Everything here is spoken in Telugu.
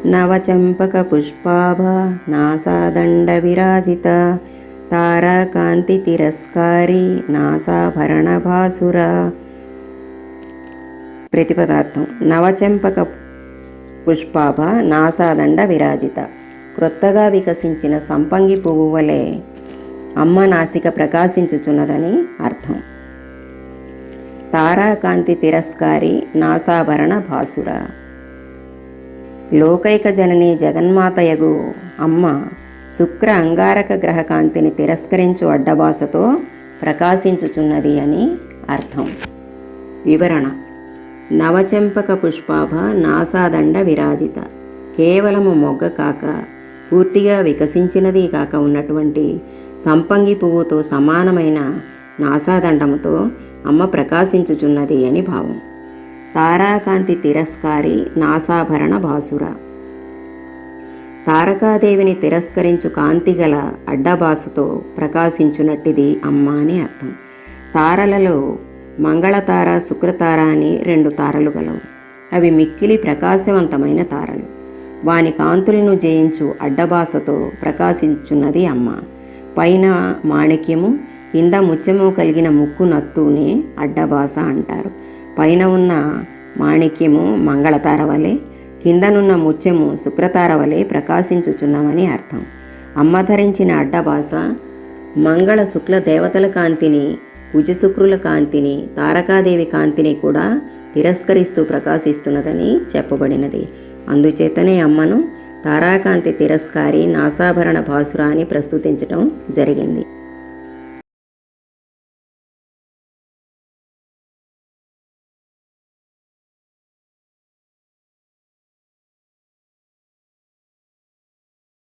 నవచంపక పుష్పాభ నాసాదండ విరాజిత తారాకాంతి తిరస్కారి నాసాభరణ భాసుర. ప్రతిపదార్థం. నవచంపక పుష్పాభ నాసాదండ విరాజిత. క్రొత్తగా వికసించిన సంపంగి పువ్వు వలె అమ్మ నాసిక ప్రకాశించుచున్నదని అర్థం. తారాకాంతి తిరస్కారి నాసాభరణ భాసుర. లోకైక జనని జగన్మాతయగు అమ్మ శుక్ర అంగారక గ్రహ కాంతిని తిరస్కరించు అడ్డబాసతో ప్రకాశించుచున్నది అని అర్థం. వివరణ. నవచెంపక పుష్పాభ నాసాదండ విరాజిత. కేవలము మొగ్గ కాక పూర్తిగా వికసించినది కాక ఉన్నటువంటి సంపంగి పువ్వుతో సమానమైన నాసాదండముతో అమ్మ ప్రకాశించుచున్నది అని భావం. తారాకాంతి తిరస్కారి నాసాభరణ భాసుర. తారకాదేవిని తిరస్కరించు కాంతి గల అడ్డబాసుతో ప్రకాశించునట్టిది అమ్మ అని అర్థం. తారలలో మంగళతార, శుక్రతార అని 2 తారలు గలవు. అవి మిక్కిలి ప్రకాశవంతమైన తారలు. వాని కాంతులను జయించు అడ్డబాసతో ప్రకాశించున్నది అమ్మ. పైన మాణిక్యము, కింద ముత్యము కలిగిన ముక్కు నత్తునే అడ్డబాస అంటారు. పైన ఉన్న మాణిక్యము మంగళతార వలె, కిందనున్న ముత్యము శుక్రతార వలె ప్రకాశించుచున్నవని అర్థం. అమ్మ ధరించిన అడ్డబాస మంగళ శుక్ల దేవతల కాంతిని, కుజశుక్రుల కాంతిని, తారకాదేవి కాంతిని కూడా తిరస్కరిస్తూ ప్రకాశిస్తున్నదని చెప్పబడినది. అందుచేతనే అమ్మను తారాకాంతి తిరస్కారి నాసాభరణ భాసుర అని ప్రస్తుతించటం జరిగింది.